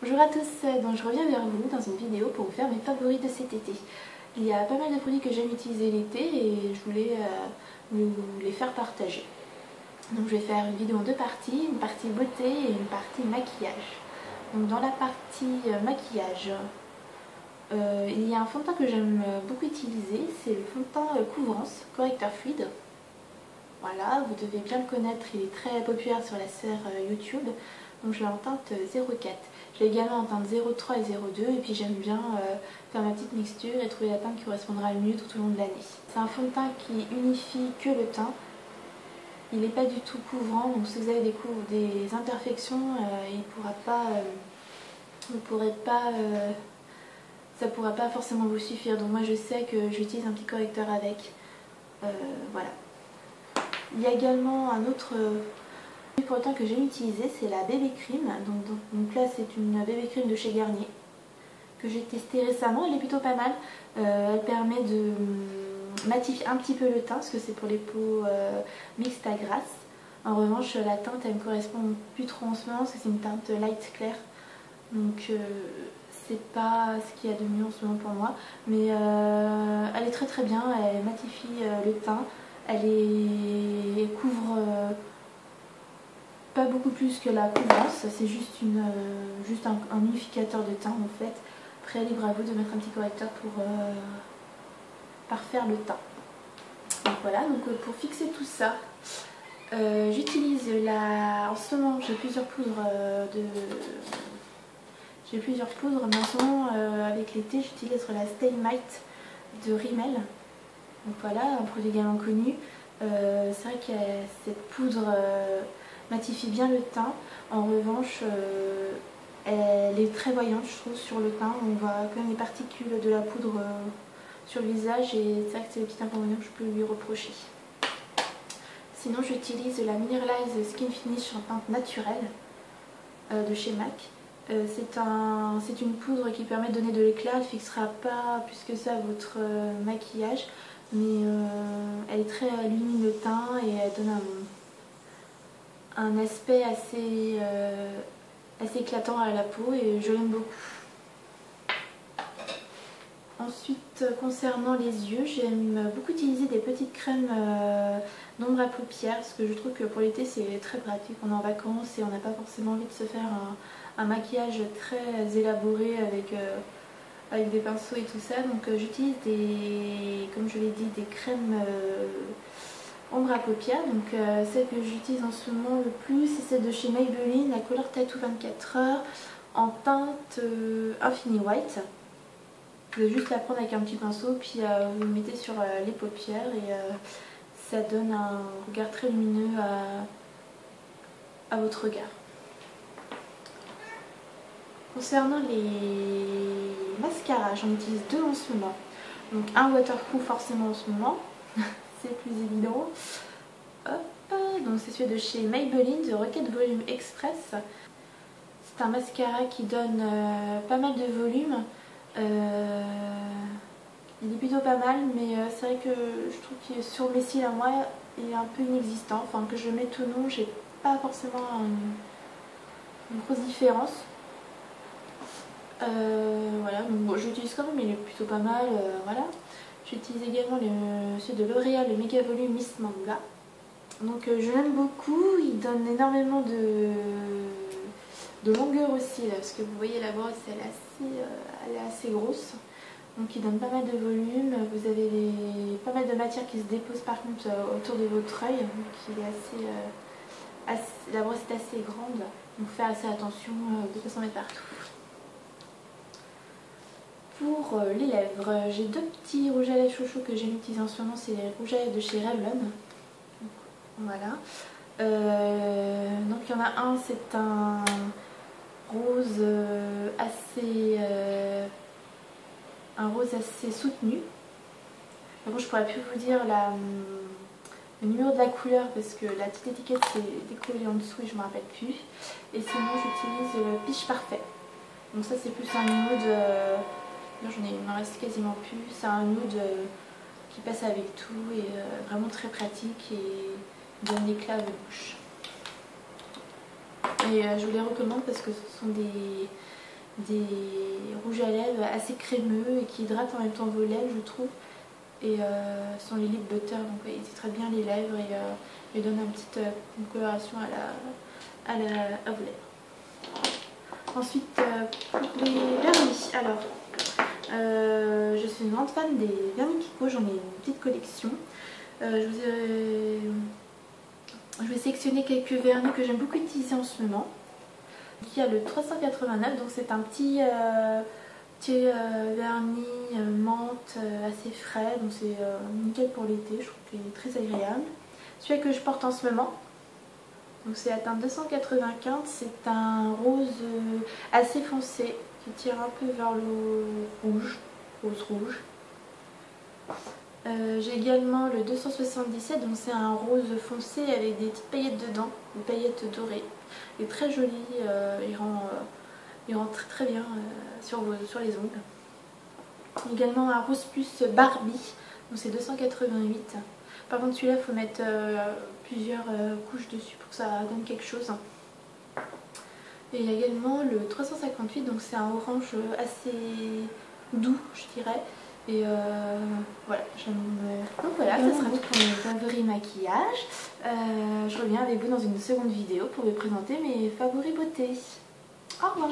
Bonjour à tous, donc je reviens vers vous dans une vidéo pour vous faire mes favoris de cet été. Il y a pas mal de produits que j'aime utiliser l'été et je voulais vous les faire partager. Donc je vais faire une vidéo en deux parties, une partie beauté et une partie maquillage. Donc dans la partie maquillage, il y a un fond de teint que j'aime beaucoup utiliser, c'est le fond de teint Couvrance, correcteur fluide. Voilà, vous devez bien le connaître, il est très populaire sur la sphère YouTube. Donc je l'ai en teinte 04. Je l'ai également en teinte 03 et 02 et puis j'aime bien faire ma petite mixture et trouver la teinte qui correspondra le mieux tout au long de l'année. C'est un fond de teint qui unifie que le teint. Il n'est pas du tout couvrant, donc si vous avez des imperfections, ça ne pourra pas forcément vous suffire. Donc moi je sais que j'utilise un petit correcteur avec. Voilà. Il y a également un autre pour le teint que j'aime utiliser, c'est la BB Cream. Donc là c'est une BB Cream de chez Garnier que j'ai testée récemment, elle est plutôt pas mal. Elle permet de matifier un petit peu le teint parce que c'est pour les peaux mixtes à grasse. En revanche la teinte elle me correspond plus trop en ce moment parce que c'est une teinte light claire. Donc c'est pas ce qu'il y a de mieux en ce moment pour moi. Mais elle est très très bien, elle matifie le teint. Elle couvre pas beaucoup plus que la couvrance, c'est juste un unificateur de teint en fait. Après libre à vous de mettre un petit correcteur pour parfaire le teint. Donc voilà, donc pour fixer tout ça, j'utilise en ce moment j'ai plusieurs poudres mais en ce moment avec l'été j'utilise la Stay Matte de Rimmel. Donc voilà, un produit également connu. C'est vrai que cette poudre matifie bien le teint. En revanche, elle est très voyante, je trouve, sur le teint. On voit quand même les particules de la poudre sur le visage et c'est vrai que c'est le petit inconvénient que je peux lui reprocher. Sinon, j'utilise la Mineralize Skin Finish en teinte naturelle de chez MAC. C'est une poudre qui permet de donner de l'éclat, elle ne fixera pas plus que ça votre maquillage, mais elle est très lumine le teint et elle donne un aspect assez éclatant à la peau et je l'aime beaucoup. Ensuite, concernant les yeux, j'aime beaucoup utiliser des petites crèmes d'ombre à paupières parce que je trouve que pour l'été c'est très pratique. On est en vacances et on n'a pas forcément envie de se faire un maquillage très élaboré avec des pinceaux et tout ça. Donc j'utilise comme je l'ai dit, des crèmes ombre à paupières. Donc celle que j'utilise en ce moment le plus, c'est celle de chez Maybelline, la Color Tattoo 24 heures en teinte Infinity White. Vous pouvez juste la prendre avec un petit pinceau, puis vous le mettez sur les paupières et ça donne un regard très lumineux à votre regard. Concernant les mascaras, j'en utilise deux en ce moment. Donc un waterproof forcément en ce moment, c'est plus évident. Hop, donc c'est celui de chez Maybelline, de Rocket Volume Express. C'est un mascara qui donne pas mal de volume. Il est plutôt pas mal, mais c'est vrai que je trouve que sur mes cils à moi, il est un peu inexistant. Enfin, que je mette ou non, j'ai pas forcément une grosse différence. Voilà, donc bon, je l'utilise quand même, il est plutôt pas mal. Voilà. J'utilise également celui de L'Oréal, le Méga Volume Miss Manga. Donc je l'aime beaucoup, il donne énormément de longueur aussi, là, parce que vous voyez la brosse, elle est assez grosse. Donc il donne pas mal de volume, vous avez pas mal de matière qui se dépose par contre autour de votre œil. Donc il est la brosse est assez grande, donc faites assez attention de ne pas s'en mettre partout. Pour les lèvres, j'ai deux petits rouges à lèvres chouchou que j'aime utiliser en ce moment, c'est les rouges à lèvres de chez Revlon. Voilà. Donc il y en a un, c'est un rose assez soutenu. Par contre, je pourrais plus vous dire le numéro de la couleur parce que la petite étiquette c'est décollé en dessous et je ne me rappelle plus. Et sinon, j'utilise le Peach Parfait. Donc ça, c'est plus un nude. Là, il m'en reste quasiment plus. C'est un nude qui passe avec tout et vraiment très pratique et donne l'éclat à vos bouches. Et je vous les recommande parce que ce sont des rouges à lèvres assez crémeux et qui hydratent en même temps vos lèvres, je trouve. Et ce sont les lip butter, donc ils hydratent très bien les lèvres et donnent une coloration à vos lèvres. Ensuite, pour les vernis, alors je suis une grande fan des vernis Kiko, j'en ai une petite collection. Je vais sélectionner quelques vernis que j'aime beaucoup utiliser en ce moment. Il y a le 389, donc c'est un petit vernis menthe assez frais, donc c'est nickel pour l'été, je trouve qu'il est très agréable. Celui que je porte en ce moment, donc c'est la teinte 295, c'est un rose assez foncé qui tire un peu vers le rouge, rose-rouge. J'ai également le 277, donc c'est un rose foncé avec des petites paillettes dedans, des paillettes dorées. Il est très joli, il rend très très bien sur les ongles. Également un rose plus Barbie, donc c'est 288. Par contre celui-là il faut mettre plusieurs couches dessus pour que ça donne quelque chose. Et il y a également le 358, donc c'est un orange assez doux je dirais. Et voilà, donc voilà, ça sera tout pour mes favoris maquillage. Je reviens avec vous dans une seconde vidéo pour vous présenter mes favoris beauté. Au revoir.